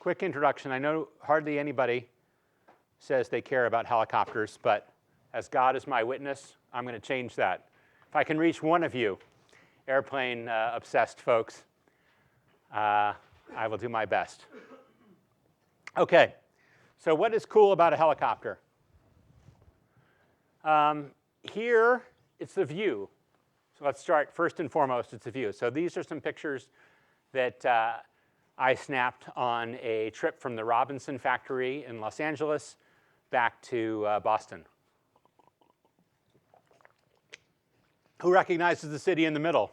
quick introduction. I know hardly anybody says they care about helicopters, but as God is my witness, I'm going to change that. If I can reach one of you airplane obsessed folks, I will do my best. Okay, so what is cool about a helicopter? Here, it's the view. So let's start first and foremost, it's the view. So these are some pictures that I snapped on a trip from the Robinson factory in Los Angeles back to Boston. Who recognizes the city in the middle?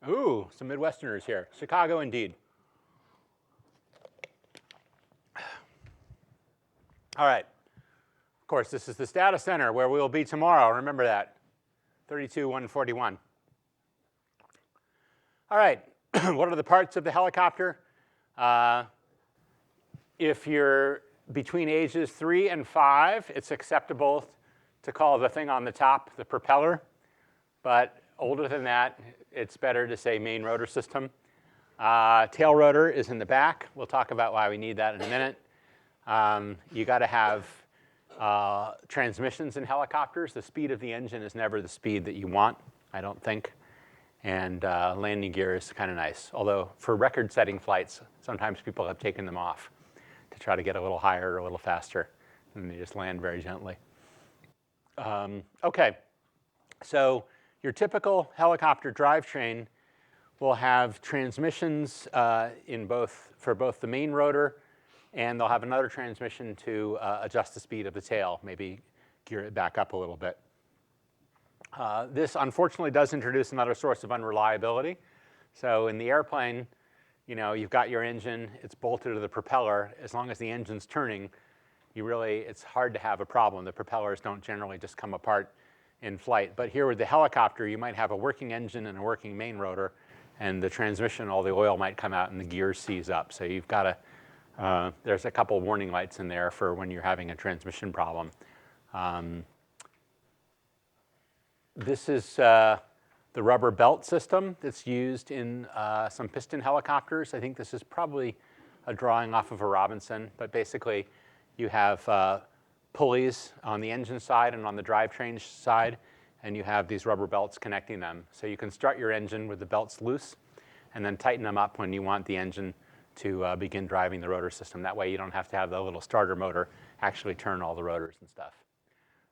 Ooh, some Midwesterners here. Chicago, indeed. All right. Of course, this is the data center where we will be tomorrow. Remember that. 32141. All right. What are the parts of the helicopter? If you're between ages 3 and 5, it's acceptable to call the thing on the top the propeller. But older than that, it's better to say main rotor system. Tail rotor is in the back. We'll talk about why we need that in a minute. You got to have transmissions in helicopters. The speed of the engine is never the speed that you want, I don't think. And landing gear is kind of nice. Although for record-setting flights, sometimes people have taken them off to try to get a little higher or a little faster. And they just land very gently. OK, so your typical helicopter drivetrain will have transmissions for both the main rotor, and they'll have another transmission to adjust the speed of the tail, maybe gear it back up a little bit. This, unfortunately, does introduce another source of unreliability. So in the airplane, you've got your engine. It's bolted to the propeller. As long as the engine's turning, it's hard to have a problem. The propellers don't generally just come apart in flight. But here with the helicopter, you might have a working engine and a working main rotor, and the transmission, all the oil might come out and the gears seize up. So you've got to, there's a couple warning lights in there for when you're having a transmission problem. This is the rubber belt system that's used in some piston helicopters. I think this is probably a drawing off of a Robinson, but basically you have pulleys on the engine side and on the drivetrain side, and you have these rubber belts connecting them. So you can start your engine with the belts loose and then tighten them up when you want the engine to begin driving the rotor system. That way you don't have to have the little starter motor actually turn all the rotors and stuff.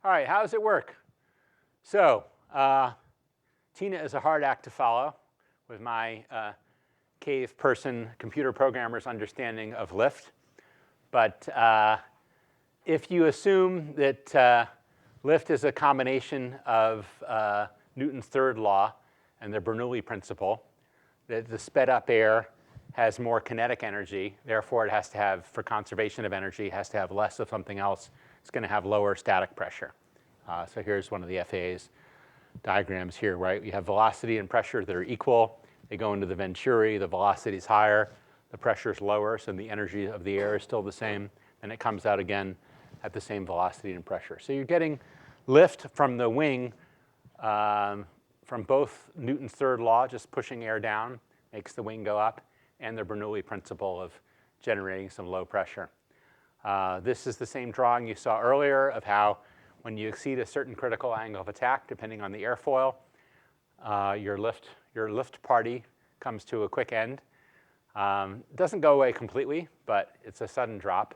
All right, how does it work? So Tina is a hard act to follow with my cave person computer programmer's understanding of lift. But if you assume that lift is a combination of Newton's third law and the Bernoulli principle, that the sped up air has more kinetic energy, therefore it has to have, for conservation of energy, it has to have less of something else. It's going to have lower static pressure. So here's one of the FAA's diagrams here, right? You have velocity and pressure that are equal. They go into the venturi. The velocity is higher. The pressure is lower, so the energy of the air is still the same. And it comes out again at the same velocity and pressure. So you're getting lift from the wing from both Newton's third law, just pushing air down, makes the wing go up, and the Bernoulli principle of generating some low pressure. This is the same drawing you saw earlier of how when you exceed a certain critical angle of attack, depending on the airfoil, your lift party comes to a quick end. Doesn't go away completely, but it's a sudden drop.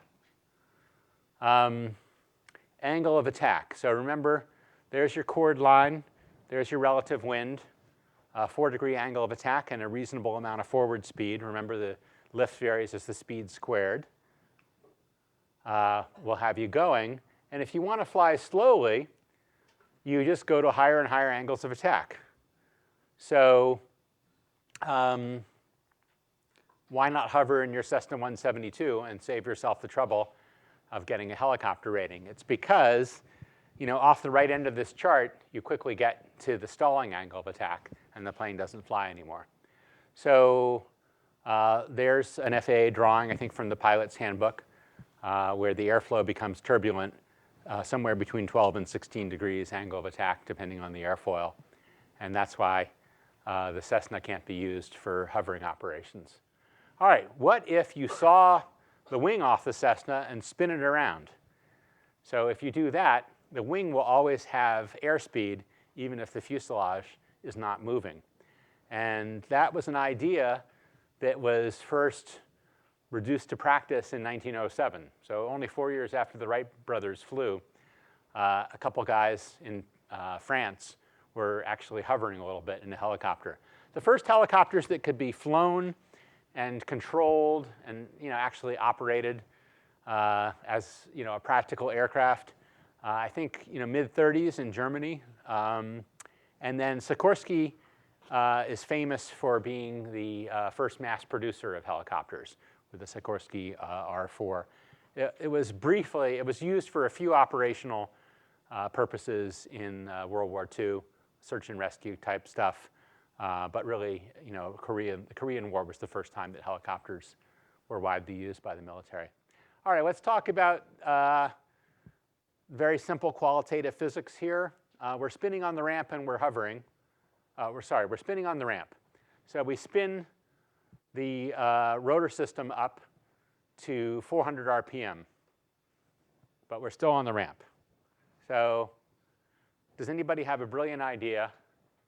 Angle of attack. So remember, there's your chord line. There's your relative wind, 4-degree angle of attack, and a reasonable amount of forward speed. Remember, the lift varies as the speed squared. Will have you going. And if you want to fly slowly, you just go to higher and higher angles of attack. So why not hover in your Cessna 172 and save yourself the trouble of getting a helicopter rating? It's because, off the right end of this chart, you quickly get to the stalling angle of attack, and the plane doesn't fly anymore. So there's an FAA drawing, I think, from the pilot's handbook, where the airflow becomes turbulent somewhere between 12 and 16 degrees angle of attack, depending on the airfoil. And that's why the Cessna can't be used for hovering operations. All right, what if you saw the wing off the Cessna and spin it around? So if you do that, the wing will always have airspeed even if the fuselage is not moving. And that was an idea that was first reduced to practice in 1907. So only 4 years after the Wright brothers flew, a couple guys in France were actually hovering a little bit in a helicopter. The first helicopters that could be flown and controlled and actually operated as a practical aircraft, I think mid-30s in Germany. And then Sikorsky is famous for being the first mass producer of helicopters with the Sikorsky R4. It was used for a few operational purposes in World War II, search and rescue type stuff. But really, the Korean War was the first time that helicopters were widely used by the military. All right, let's talk about very simple qualitative physics here. We're spinning on the ramp and we're hovering. We're spinning on the ramp. So we spin the rotor system up to 400 RPM, but we're still on the ramp. So does anybody have a brilliant idea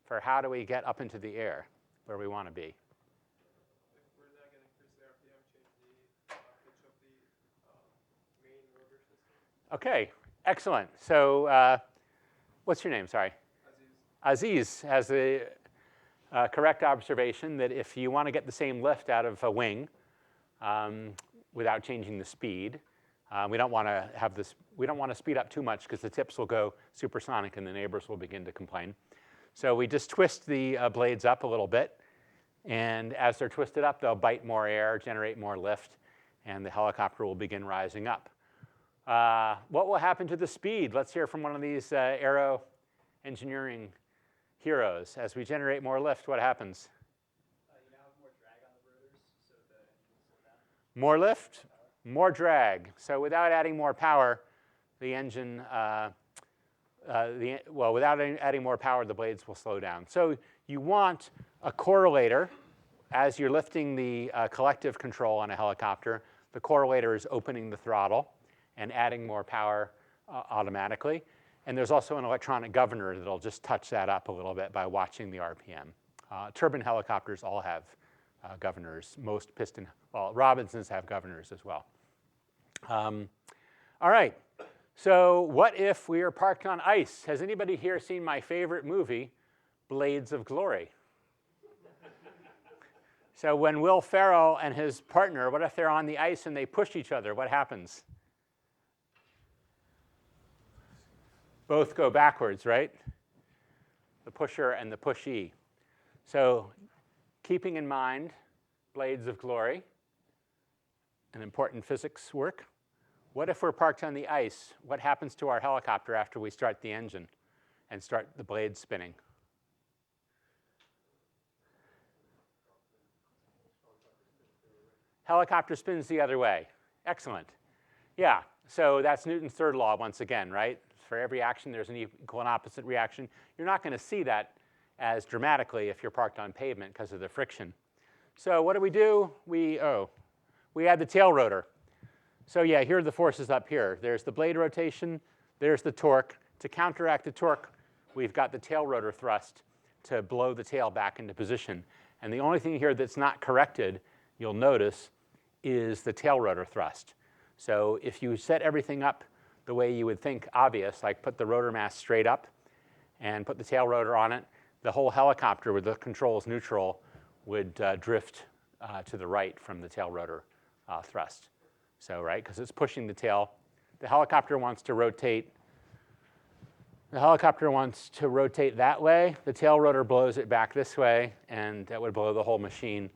for how do we get up into the air where we want to be? If we're not going to increase the RPM, change the pitch of the main rotor system. Okay, excellent. So what's your name? Sorry. Aziz. Aziz has the correct observation that if you want to get the same lift out of a wing without changing the speed, we don't want to speed up too much because the tips will go supersonic and the neighbors will begin to complain. So we just twist the blades up a little bit, and as they're twisted up, they'll bite more air, generate more lift, and the helicopter will begin rising up. What will happen to the speed? Let's hear from one of these aero engineering heroes. As we generate more lift, what happens? You now have more drag on the rotors, so the engine will slow down. More lift, more drag. So without adding more power, the engine, without adding more power, the blades will slow down. So you want a correlator. As you're lifting the collective control on a helicopter, the correlator is opening the throttle and adding more power automatically. And there's also an electronic governor that'll just touch that up a little bit by watching the RPM. Turbine helicopters all have governors. Most Robinsons have governors as well. All right, so what if we are parked on ice? Has anybody here seen my favorite movie, Blades of Glory? So when Will Ferrell and his partner, what if they're on the ice and they push each other? What happens? Both go backwards, right? The pusher and the pushee. So keeping in mind Blades of Glory, an important physics work, what if we're parked on the ice? What happens to our helicopter after we start the engine and start the blades spinning? Helicopter spins the other way. Excellent. Yeah, so that's Newton's third law once again, right? For every action, there's an equal and opposite reaction. You're not going to see that as dramatically if you're parked on pavement because of the friction. So what do? We add the tail rotor. So yeah, here are the forces up here. There's the blade rotation. There's the torque. To counteract the torque, we've got the tail rotor thrust to blow the tail back into position. And the only thing here that's not corrected, you'll notice, is the tail rotor thrust. So if you set everything up the way you would think obvious, like put the rotor mass straight up and put the tail rotor on it, the whole helicopter with the controls neutral would drift to the right from the tail rotor thrust. So, right, because it's pushing the tail. The helicopter wants to rotate. The helicopter wants to rotate that way. The tail rotor blows it back this way, and that would blow the whole machine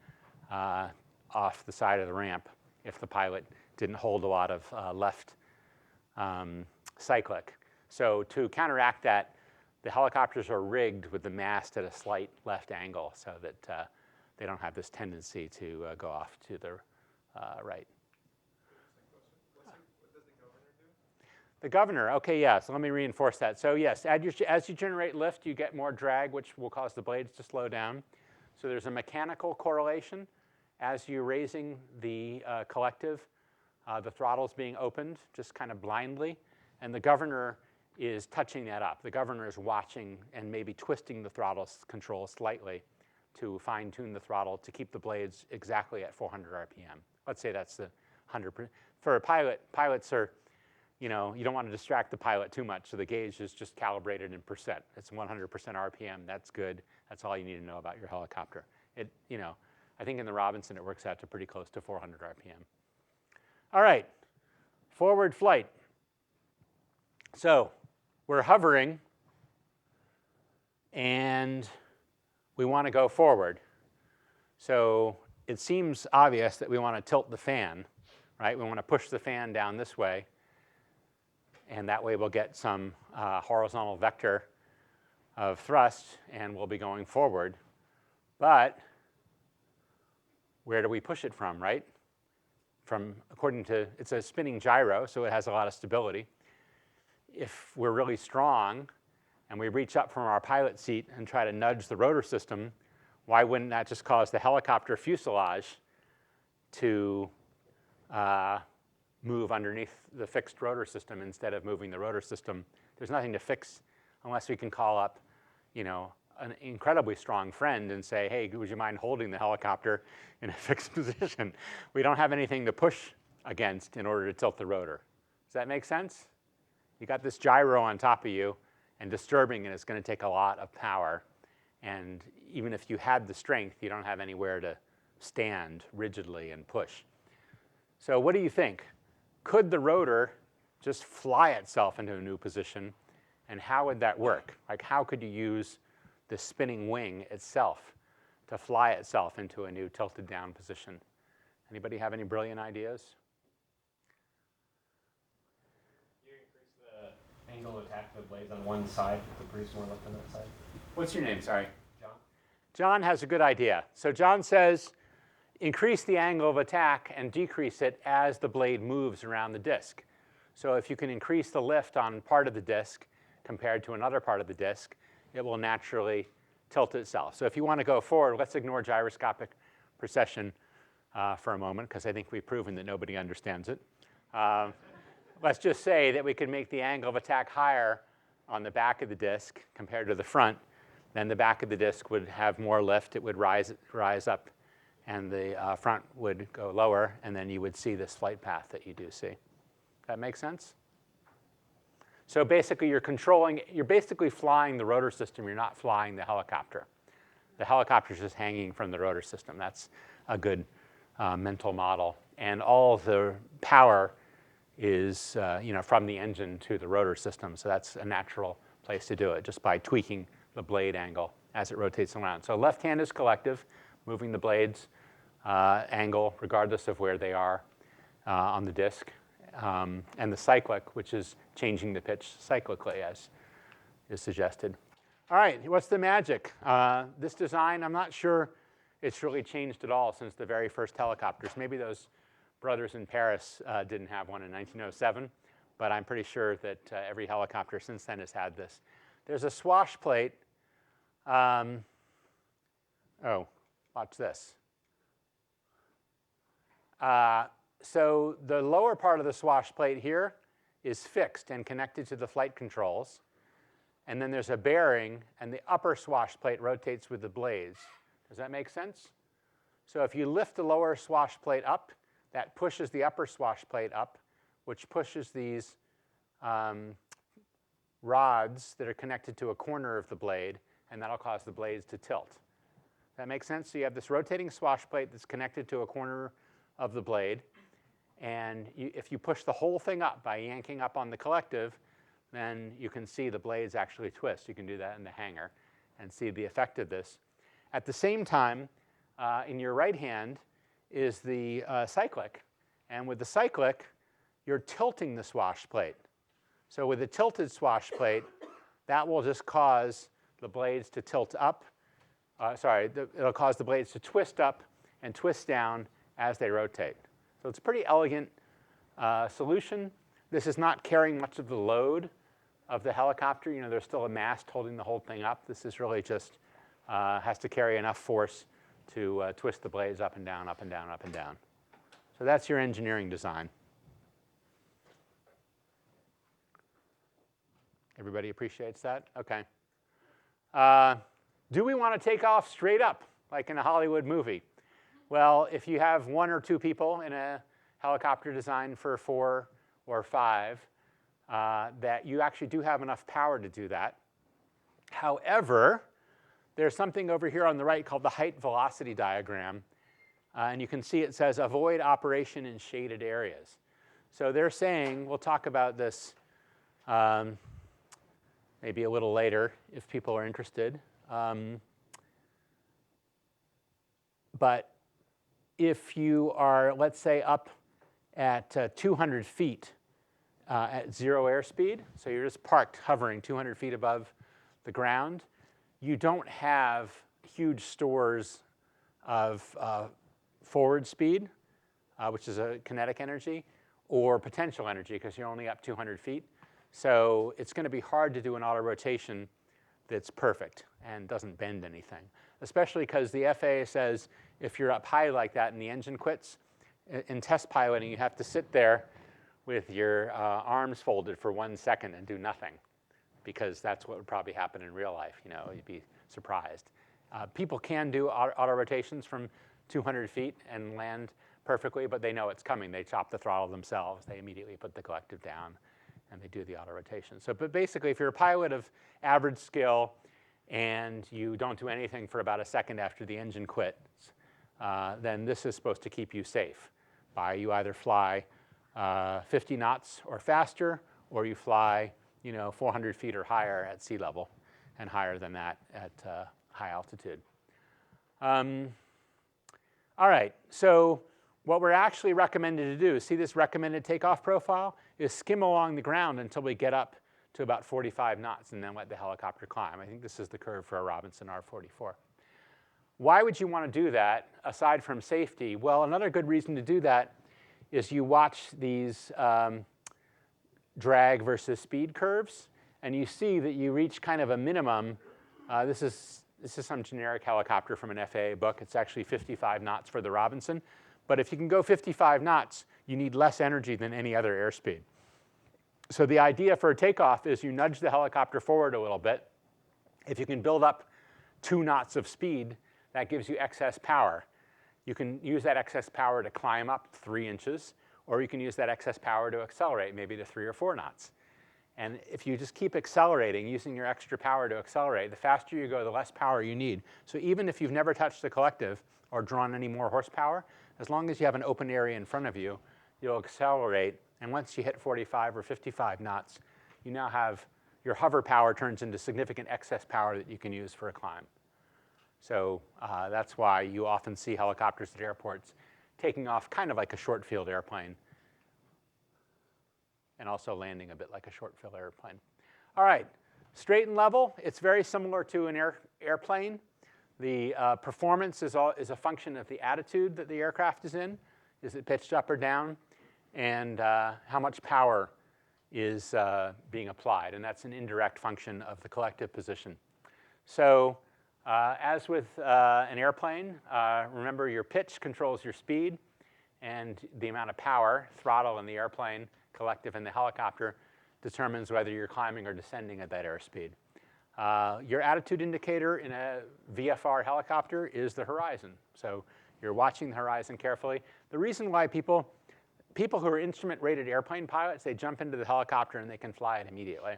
off the side of the ramp if the pilot didn't hold a lot of left cyclic. So to counteract that, the helicopters are rigged with the mast at a slight left angle so that they don't have this tendency to go off to the right. What does the governor do? The governor, okay, yeah, so let me reinforce that. So yes, as you generate lift, you get more drag, which will cause the blades to slow down. So there's a mechanical correlation, as you're raising the collective, the throttle's being opened just kind of blindly, and the governor is touching that up. The governor is watching and maybe twisting the throttle control slightly to fine-tune the throttle to keep the blades exactly at 400 RPM. Let's say that's the 100%. For a pilot, pilots are, you don't want to distract the pilot too much, so the gauge is just calibrated in percent. It's 100% RPM. That's good. That's all you need to know about your helicopter. I think in the Robinson it works out to pretty close to 400 RPM. All right, forward flight. So we're hovering, and we want to go forward. So it seems obvious that we want to tilt the fan, right? We want to push the fan down this way, and that way we'll get some horizontal vector of thrust, and we'll be going forward. But where do we push it from, right? It's a spinning gyro, so it has a lot of stability. If we're really strong and we reach up from our pilot seat and try to nudge the rotor system, why wouldn't that just cause the helicopter fuselage to move underneath the fixed rotor system instead of moving the rotor system? There's nothing to fix unless we can call up, an incredibly strong friend and say, hey, would you mind holding the helicopter in a fixed position? We don't have anything to push against in order to tilt the rotor. Does that make sense? You got this gyro on top of you and disturbing it is going to take a lot of power. And even if you had the strength, you don't have anywhere to stand rigidly and push. So what do you think? Could the rotor just fly itself into a new position? And how would that work? Like, how could you use the spinning wing itself to fly itself into a new tilted down position? Anybody have any brilliant ideas? You increase the angle of attack of the blades on one side to produce more lift on that side. What's your name? Sorry. John? John has a good idea. So John says, increase the angle of attack and decrease it as the blade moves around the disc. So if you can increase the lift on part of the disc compared to another part of the disc, it will naturally tilt itself. So if you want to go forward, let's ignore gyroscopic precession for a moment, because I think we've proven that nobody understands it. Let's just say that we could make the angle of attack higher on the back of the disc compared to the front. Then the back of the disc would have more lift. It would rise up, and the front would go lower, and then you would see this flight path that you do see. That make sense? So basically, you're basically flying the rotor system. You're not flying the helicopter. The helicopter's just hanging from the rotor system. That's a good mental model. And all the power is from the engine to the rotor system. So that's a natural place to do it, just by tweaking the blade angle as it rotates around. So left hand is collective, moving the blades angle regardless of where they are on the disc. And the cyclic, which is changing the pitch cyclically, as is suggested. All right, what's the magic? This design, I'm not sure it's really changed at all since the very first helicopters. Maybe those brothers in Paris didn't have one in 1907, but I'm pretty sure that every helicopter since then has had this. There's a swash plate. Oh, watch this. So the lower part of the swash plate here is fixed and connected to the flight controls. And then there's a bearing, and the upper swash plate rotates with the blades. Does that make sense? So if you lift the lower swash plate up, that pushes the upper swash plate up, which pushes these rods that are connected to a corner of the blade, and that'll cause the blades to tilt. Does that make sense? So you have this rotating swash plate that's connected to a corner of the blade. And if you push the whole thing up by yanking up on the collective, then you can see the blades actually twist. You can do that in the hangar and see the effect of this. At the same time, in your right hand is the cyclic. And with the cyclic, you're tilting the swash plate. So with a tilted swash plate, that will just cause the blades to tilt up. It'll cause the blades to twist up and twist down as they rotate. So it's a pretty elegant solution. This is not carrying much of the load of the helicopter. There's still a mast holding the whole thing up. This is really just has to carry enough force to twist the blades up and down, up and down, up and down. So that's your engineering design. Everybody appreciates that? Okay. Do we want to take off straight up, like in a Hollywood movie? Well, if you have 1 or 2 people in a helicopter designed for 4 or 5, that you actually do have enough power to do that. However, there's something over here on the right called the height velocity diagram. And you can see it says avoid operation in shaded areas. So they're saying, we'll talk about this maybe a little later if people are interested. But if you are, let's say, up at 200 feet at 0 airspeed, so you're just parked hovering 200 feet above the ground, you don't have huge stores of forward speed, which is a kinetic energy, or potential energy because you're only up 200 feet. So it's going to be hard to do an auto rotation that's perfect and doesn't bend anything, especially because the FAA says if you're up high like that and the engine quits, in test piloting, you have to sit there with your arms folded for 1 second and do nothing, because that's what would probably happen in real life. You know, you'd be surprised. People can do auto rotations from 200 feet and land perfectly, but they know it's coming. They chop the throttle themselves. They immediately put the collective down, and they do the auto rotation. So, but basically, if you're a pilot of average skill and you don't do anything for about a second after the engine quits, then this is supposed to keep you safe. You either fly 50 knots or faster, or you fly 400 feet or higher at sea level, and higher than that at high altitude. All right, so what we're actually recommended to do, see this recommended takeoff profile, is skim along the ground until we get up to about 45 knots and then let the helicopter climb. I think this is the curve for a Robinson R44. Why would you want to do that aside from safety? Well, another good reason to do that is you watch these drag versus speed curves, and you see that you reach kind of a minimum. This is some generic helicopter from an FAA book. It's actually 55 knots for the Robinson. But if you can go 55 knots, you need less energy than any other airspeed. So the idea for a takeoff is you nudge the helicopter forward a little bit. If you can build up 2 knots of speed, that gives you excess power. You can use that excess power to climb up 3 inches, or you can use that excess power to accelerate maybe to 3 or 4 knots. And if you just keep accelerating, using your extra power to accelerate, the faster you go, the less power you need. So even if you've never touched the collective or drawn any more horsepower, as long as you have an open area in front of you, you'll accelerate. And once you hit 45 or 55 knots, you now have your hover power turns into significant excess power that you can use for a climb. So that's why you often see helicopters at airports taking off kind of like a short field airplane, and also landing a bit like a short field airplane. All right, straight and level, it's very similar to an airplane. The performance is a function of the attitude that the aircraft is in. Is it pitched up or down? And how much power is being applied. And that's an indirect function of the collective position. So as with an airplane, remember your pitch controls your speed, and the amount of power, throttle in the airplane, collective in the helicopter, determines whether you're climbing or descending at that airspeed. Your attitude indicator in a VFR helicopter is the horizon. So you're watching the horizon carefully. The reason why people who are instrument-rated airplane pilots, they jump into the helicopter and they can fly it immediately.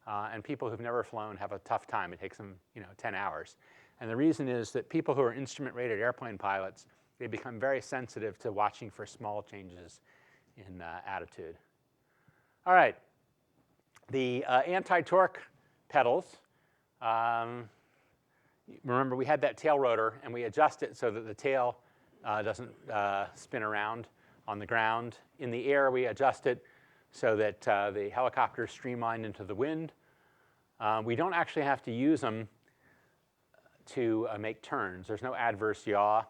And people who've never flown have a tough time. It takes them 10 hours. And the reason is that people who are instrument-rated airplane pilots, they become very sensitive to watching for small changes in attitude. All right, the anti-torque pedals. Remember, we had that tail rotor, and we adjust it so that the tail doesn't spin around on the ground. In the air, we adjust it so that the helicopter is streamlined into the wind. We don't actually have to use them to make turns. There's no adverse yaw,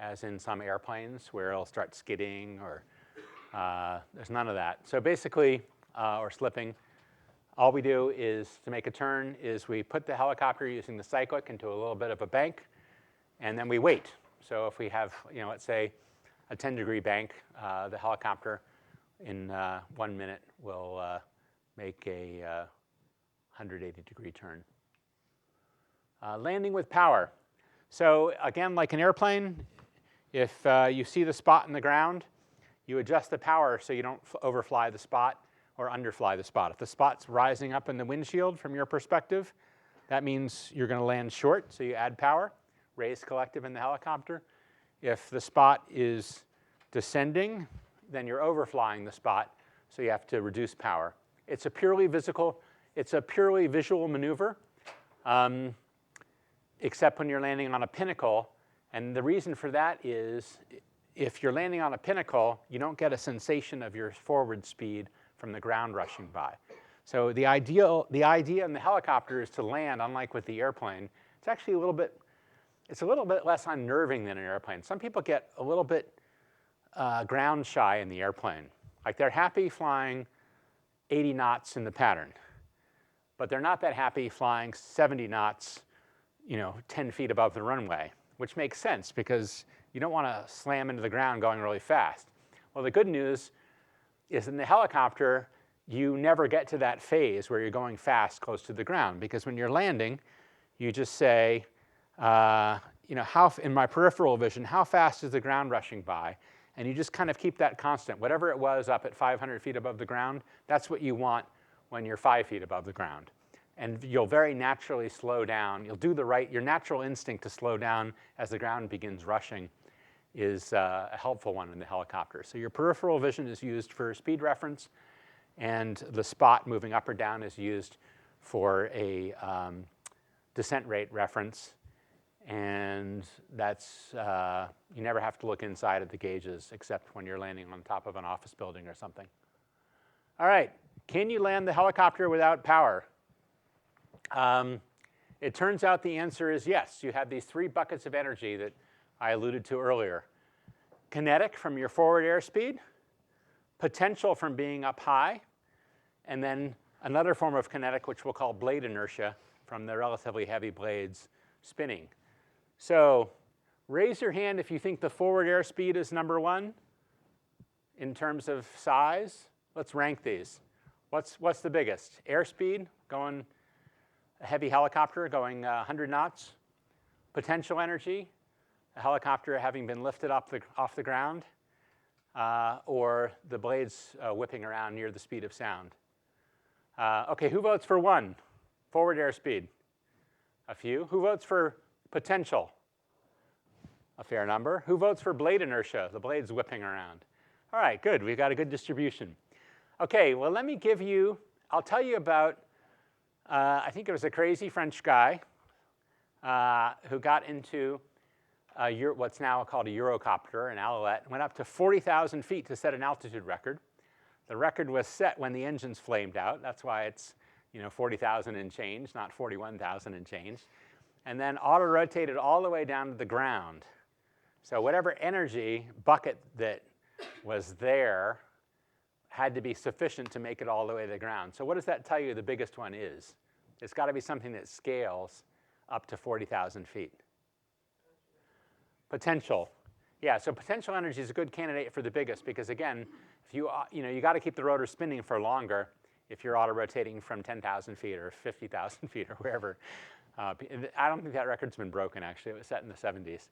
as in some airplanes, where it'll start skidding, or there's none of that. So basically, or slipping, all we do is, to make a turn, is we put the helicopter using the cyclic into a little bit of a bank, and then we wait. So if we have, let's say a 10-degree bank, the helicopter in 1 minute will make a 180-degree turn. Landing with power. So again, like an airplane, if you see the spot in the ground, you adjust the power so you don't overfly the spot or underfly the spot. If the spot's rising up in the windshield from your perspective, that means you're going to land short, so you add power, raise collective in the helicopter. If the spot is descending, then you're overflying the spot, so you have to reduce power. It's a purely visual maneuver, except when you're landing on a pinnacle. And the reason for that is if you're landing on a pinnacle, you don't get a sensation of your forward speed from the ground rushing by. So the idea in the helicopter is to land, unlike with the airplane. It's actually a little bit less unnerving than an airplane. Some people get a little bit ground shy in the airplane. Like they're happy flying 80 knots in the pattern, but they're not that happy flying 70 knots, 10 feet above the runway, which makes sense because you don't want to slam into the ground going really fast. Well, the good news is in the helicopter, you never get to that phase where you're going fast close to the ground, because when you're landing, you just say, in my peripheral vision, how fast is the ground rushing by? And you just kind of keep that constant. Whatever it was up at 500 feet above the ground, that's what you want when you're 5 feet above the ground. And you'll very naturally slow down. You'll do your natural instinct to slow down as the ground begins rushing is a helpful one in the helicopter. So your peripheral vision is used for speed reference, and the spot moving up or down is used for a descent rate reference. And that's, you never have to look inside at the gauges except when you're landing on top of an office building or something. All right, can you land the helicopter without power? It turns out the answer is yes. You have these 3 buckets of energy that I alluded to earlier. Kinetic from your forward airspeed, potential from being up high, and then another form of kinetic, which we'll call blade inertia, from the relatively heavy blades spinning. So raise your hand if you think the forward airspeed is number 1 in terms of size. Let's rank these. What's the biggest? Airspeed, going a heavy helicopter going 100 knots. Potential energy, a helicopter having been lifted off the ground, or the blades whipping around near the speed of sound. Okay, who votes for 1? Forward airspeed. A few. Who votes for potential? A fair number. Who votes for blade inertia, the blades whipping around? All right, good. We've got a good distribution. Okay, well, I'll tell you about, I think it was a crazy French guy who got into what's now called a Eurocopter, an Alouette, went up to 40,000 feet to set an altitude record. The record was set when the engines flamed out. That's why it's 40,000 and change, not 41,000 and change. And then auto-rotated all the way down to the ground. So whatever energy bucket that was there had to be sufficient to make it all the way to the ground. So what does that tell you the biggest one is? It's got to be something that scales up to 40,000 feet. Potential. Yeah, so potential energy is a good candidate for the biggest because, again, if you got to keep the rotor spinning for longer if you're auto-rotating from 10,000 feet or 50,000 feet or wherever. I don't think that record's been broken, actually. It was set in the 70s.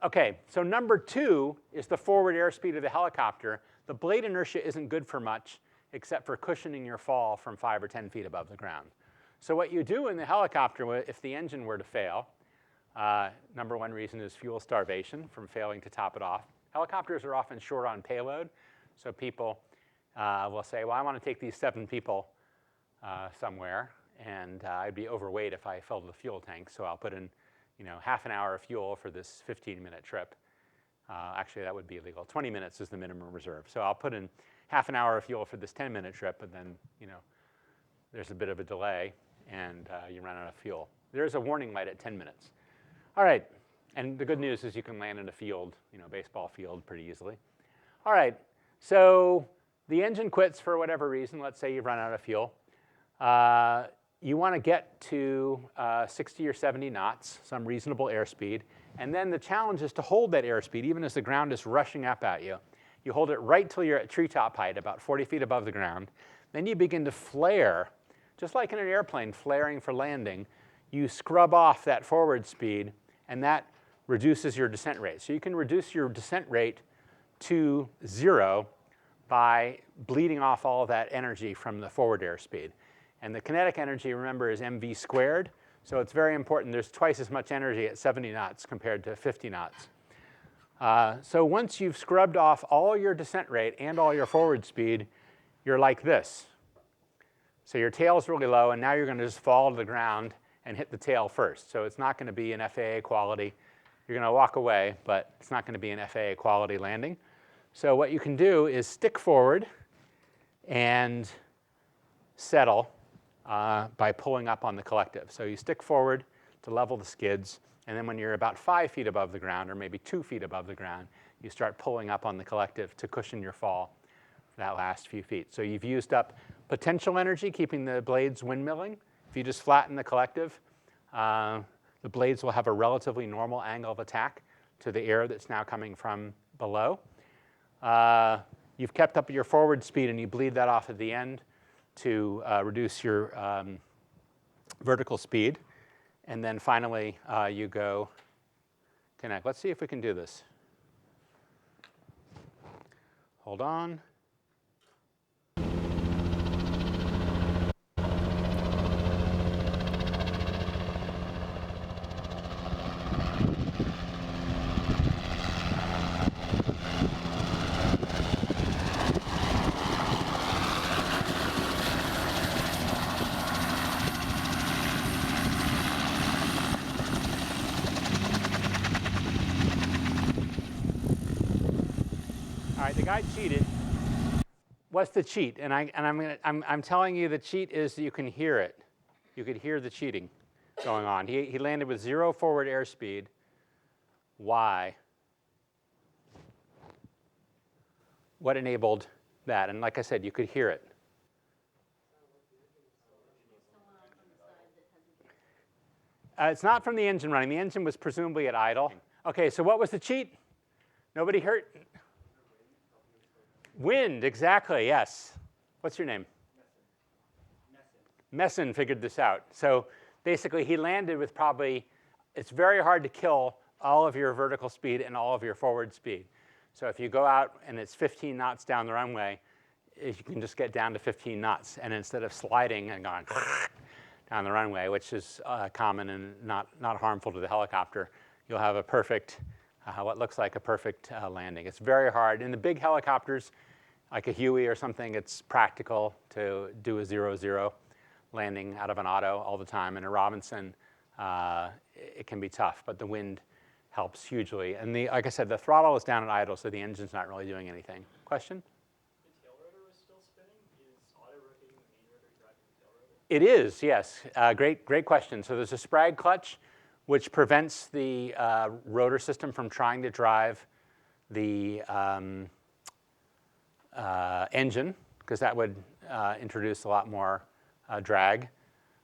Okay, so number 2 is the forward airspeed of the helicopter. The blade inertia isn't good for much except for cushioning your fall from 5 or 10 feet above the ground. So what you do in the helicopter, if the engine were to fail, number 1 reason is fuel starvation from failing to top it off. Helicopters are often short on payload, so people will say, well, I want to take these 7 people somewhere, and I'd be overweight if I filled the fuel tank, so I'll put in half an hour of fuel for this 15-minute trip. Actually, that would be illegal. 20 minutes is the minimum reserve. So I'll put in half an hour of fuel for this 10-minute trip, and then there's a bit of a delay, and you run out of fuel. There's a warning light at 10 minutes. All right, and the good news is you can land in a field, baseball field, pretty easily. All right, so the engine quits for whatever reason. Let's say you've run out of fuel. You want to get to 60 or 70 knots, some reasonable airspeed, And then the challenge is to hold that airspeed even as the ground is rushing up at you. You hold it right till you're at treetop height, about 40 feet above the ground. Then you begin to flare, just like in an airplane flaring for landing. You scrub off that forward speed, and that reduces your descent rate. So you can reduce your descent rate to 0 by bleeding off all of that energy from the forward airspeed. And the kinetic energy, remember, is mv squared. So it's very important. There's twice as much energy at 70 knots compared to 50 knots. So once you've scrubbed off all your descent rate and all your forward speed, you're like this. So your tail's really low, and now you're going to just fall to the ground and hit the tail first. So it's not going to be an FAA quality. You're going to walk away, but it's not going to be an FAA quality landing. So what you can do is stick forward and settle by pulling up on the collective. So you stick forward to level the skids, and then when you're about 5 feet above the ground, or maybe 2 feet above the ground, you start pulling up on the collective to cushion your fall for that last few feet. So you've used up potential energy, keeping the blades windmilling. If you just flatten the collective, the blades will have a relatively normal angle of attack to the air that's now coming from below. You've kept up your forward speed, and you bleed that off at the end to reduce your vertical speed. And then finally, you go connect. Let's see if we can do this. Hold on. All right, the guy cheated. What's the cheat? And I'm telling you the cheat is that you can hear it. You could hear the cheating going on. He landed with 0 forward airspeed. Why? What enabled that? And like I said, you could hear it. It's not from the engine running. The engine was presumably at idle. Okay, so what was the cheat? Nobody hurt? Wind, exactly, yes. What's your name? Messin figured this out. So basically, he landed with probably, it's very hard to kill all of your vertical speed and all of your forward speed. So if you go out and it's 15 knots down the runway, you can just get down to 15 knots. And instead of sliding and going down the runway, which is common and not harmful to the helicopter, you'll have a perfect, what looks like a perfect landing. It's very hard. In the big helicopters, like a Huey or something, it's practical to do a 0-0 landing out of an auto all the time. In a Robinson, it can be tough, but the wind helps hugely. And like I said, the throttle is down at idle, so the engine's not really doing anything. Question? The tail rotor was still spinning. Is auto rotating the main rotor driving the tail rotor? It is, yes. Great question. So there's a Sprague clutch, which prevents the rotor system from trying to drive the engine, because that would introduce a lot more drag.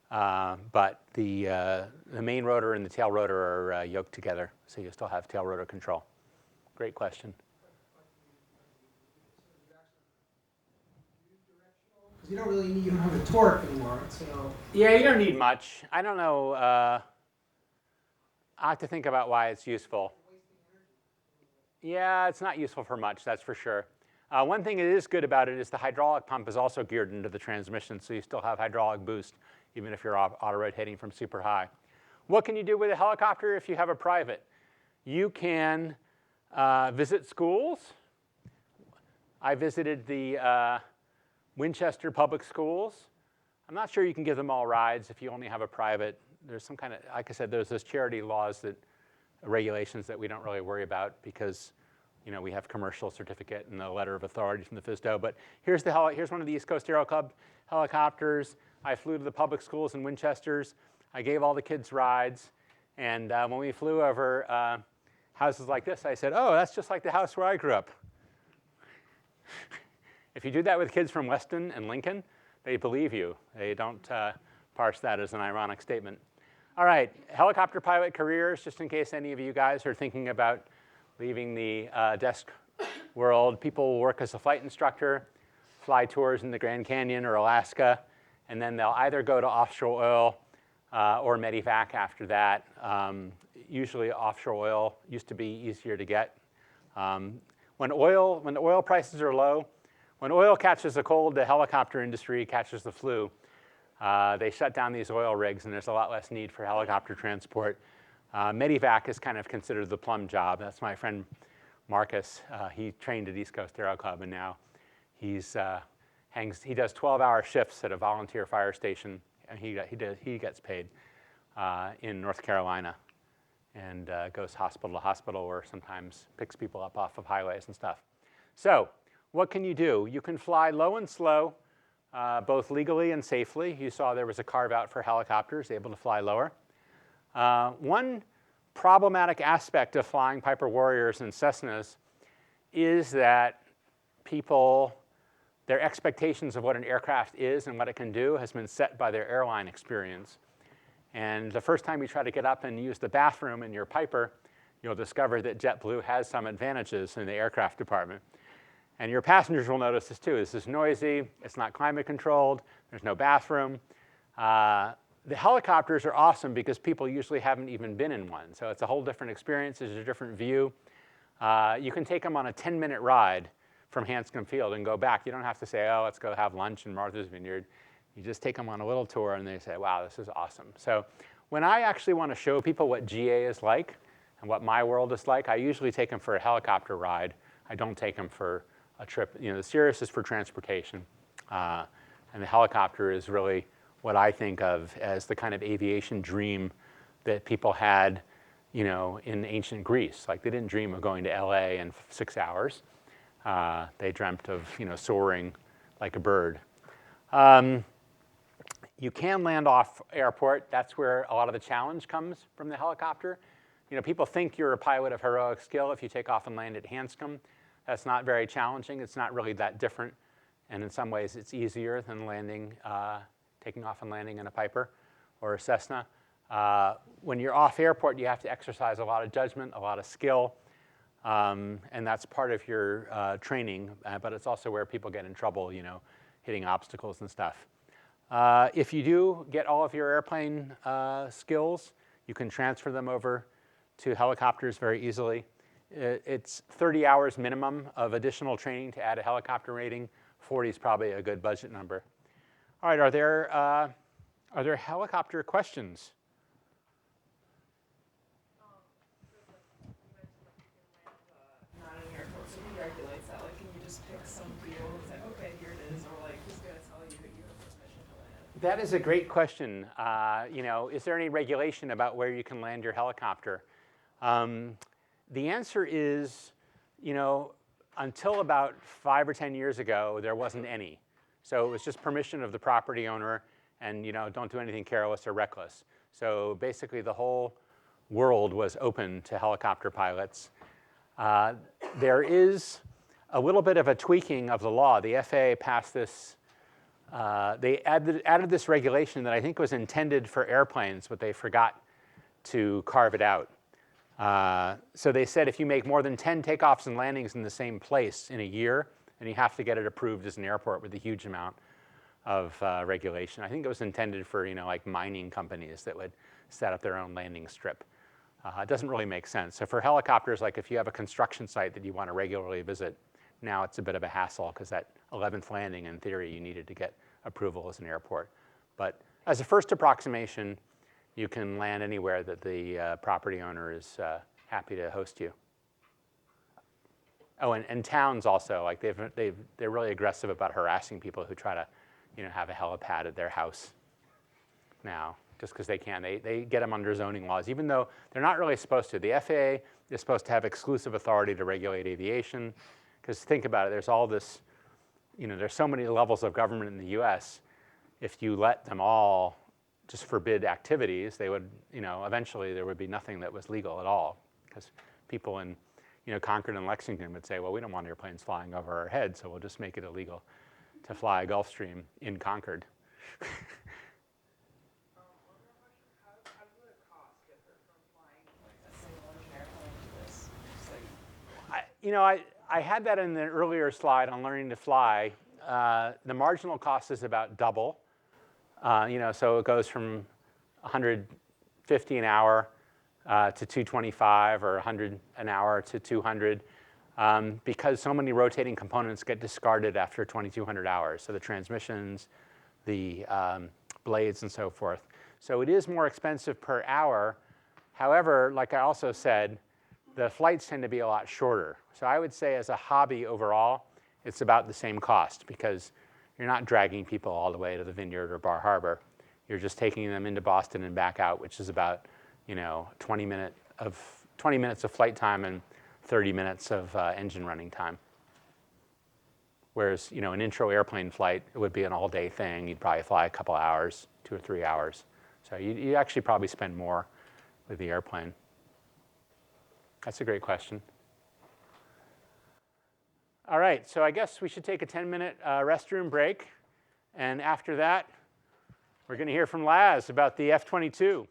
But the main rotor and the tail rotor are yoked together, so you still have tail rotor control. Great question. Because you don't have a torque anymore, so. Yeah, you don't need much. I don't know. I have to think about why it's useful. Yeah, it's not useful for much, that's for sure. One thing that is good about it is the hydraulic pump is also geared into the transmission, so you still have hydraulic boost, even if you're auto-rotating from super high. What can you do with a helicopter if you have a private? You can visit schools. I visited the Winchester Public Schools. I'm not sure you can give them all rides if you only have a private. There's some kind of, like I said, there's those charity laws regulations that we don't really worry about because we have commercial certificate and a letter of authority from the FSDO. But here's one of the East Coast Aero Club helicopters. I flew to the public schools in Winchester's. I gave all the kids rides. And when we flew over houses like this, I said, oh, that's just like the house where I grew up. If you do that with kids from Weston and Lincoln, they believe you. They don't parse that as an ironic statement. All right, helicopter pilot careers, just in case any of you guys are thinking about leaving the desk world. People will work as a flight instructor, fly tours in the Grand Canyon or Alaska, and then they'll either go to offshore oil or medevac after that. Usually offshore oil used to be easier to get. When the oil prices are low, when oil catches a cold, the helicopter industry catches the flu. They shut down these oil rigs, and there's a lot less need for helicopter transport. Medevac is kind of considered the plum job. That's my friend Marcus. He trained at East Coast Aero Club, and now he does 12-hour shifts at a volunteer fire station, and he gets paid in North Carolina, and goes hospital to hospital, or sometimes picks people up off of highways and stuff. So what can you do? You can fly low and slow, both legally and safely. You saw there was a carve out for helicopters, able to fly lower. One problematic aspect of flying Piper Warriors and Cessnas is that their expectations of what an aircraft is and what it can do has been set by their airline experience. And the first time you try to get up and use the bathroom in your Piper, you'll discover that JetBlue has some advantages in the aircraft department. And your passengers will notice this too. This is noisy, it's not climate controlled, there's no bathroom. The helicopters are awesome because people usually haven't even been in one. So it's a whole different experience, it's a different view. You can take them on a 10-minute ride from Hanscom Field and go back. You don't have to say, oh, let's go have lunch in Martha's Vineyard. You just take them on a little tour and they say, wow, this is awesome. So when I actually want to show people what GA is like and what my world is like, I usually take them for a helicopter ride. I don't take them for a trip. The Cirrus is for transportation. And the helicopter is really what I think of as the kind of aviation dream that people had, in ancient Greece. Like they didn't dream of going to LA in 6 hours. They dreamt of, soaring like a bird. You can land off airport. That's where a lot of the challenge comes from the helicopter. People think you're a pilot of heroic skill if you take off and land at Hanscom. That's not very challenging. It's not really that different. And in some ways, it's easier than taking off and landing in a Piper or a Cessna. When you're off airport, you have to exercise a lot of judgment, a lot of skill. And that's part of your training. But it's also where people get in trouble, hitting obstacles and stuff. If you do get all of your airplane skills, you can transfer them over to helicopters very easily. It's 30 hours minimum of additional training to add a helicopter rating. 40 is probably a good budget number. All right, are there helicopter questions? Not in an airport, so who regulates that? Like, can you just pick some field and say, okay, here it is, or like, who's going to tell you that you have permission to land? That is a great question. Is there any regulation about where you can land your helicopter? The answer is, until about 5 or 10 years ago, there wasn't any. So it was just permission of the property owner, and don't do anything careless or reckless. So basically, the whole world was open to helicopter pilots. There is a little bit of a tweaking of the law. The FAA passed this. They added this regulation that I think was intended for airplanes, but they forgot to carve it out. So they said if you make more than 10 takeoffs and landings in the same place in a year, then you have to get it approved as an airport with a huge amount of regulation. I think it was intended for like mining companies that would set up their own landing strip. It doesn't really make sense. So for helicopters, like if you have a construction site that you want to regularly visit, now it's a bit of a hassle because that 11th landing, in theory, you needed to get approval as an airport. But as a first approximation, you can land anywhere that the property owner is happy to host you. Oh, and towns also, like they're really aggressive about harassing people who try to, have a helipad at their house now, just because they can. They get them under zoning laws, even though they're not really supposed to. The FAA is supposed to have exclusive authority to regulate aviation, because think about it, there's all this, there's so many levels of government in the US. If you let them all just forbid activities, they would, eventually there would be nothing that was legal at all, because people in Concord and Lexington would say, well, we don't want airplanes flying over our heads, so we'll just make it illegal to fly a Gulfstream in Concord. One more question. How do the I had that in the earlier slide on learning to fly. The marginal cost is about double. So it goes from 150 an hour to 225 or 100 an hour to 200 because so many rotating components get discarded after 2,200 hours. So the transmissions, the blades, and so forth. So it is more expensive per hour. However, like I also said, the flights tend to be a lot shorter. So I would say as a hobby overall, it's about the same cost because you're not dragging people all the way to the Vineyard or Bar Harbor. You're just taking them into Boston and back out, which is about 20 minutes of flight time and 30 minutes of engine running time. Whereas an intro airplane flight, it would be an all-day thing. You'd probably fly a couple hours, 2 or 3 hours. So you actually probably spend more with the airplane. That's a great question. All right, so I guess we should take a 10-minute restroom break. And after that, we're going to hear from Laz about the F-22.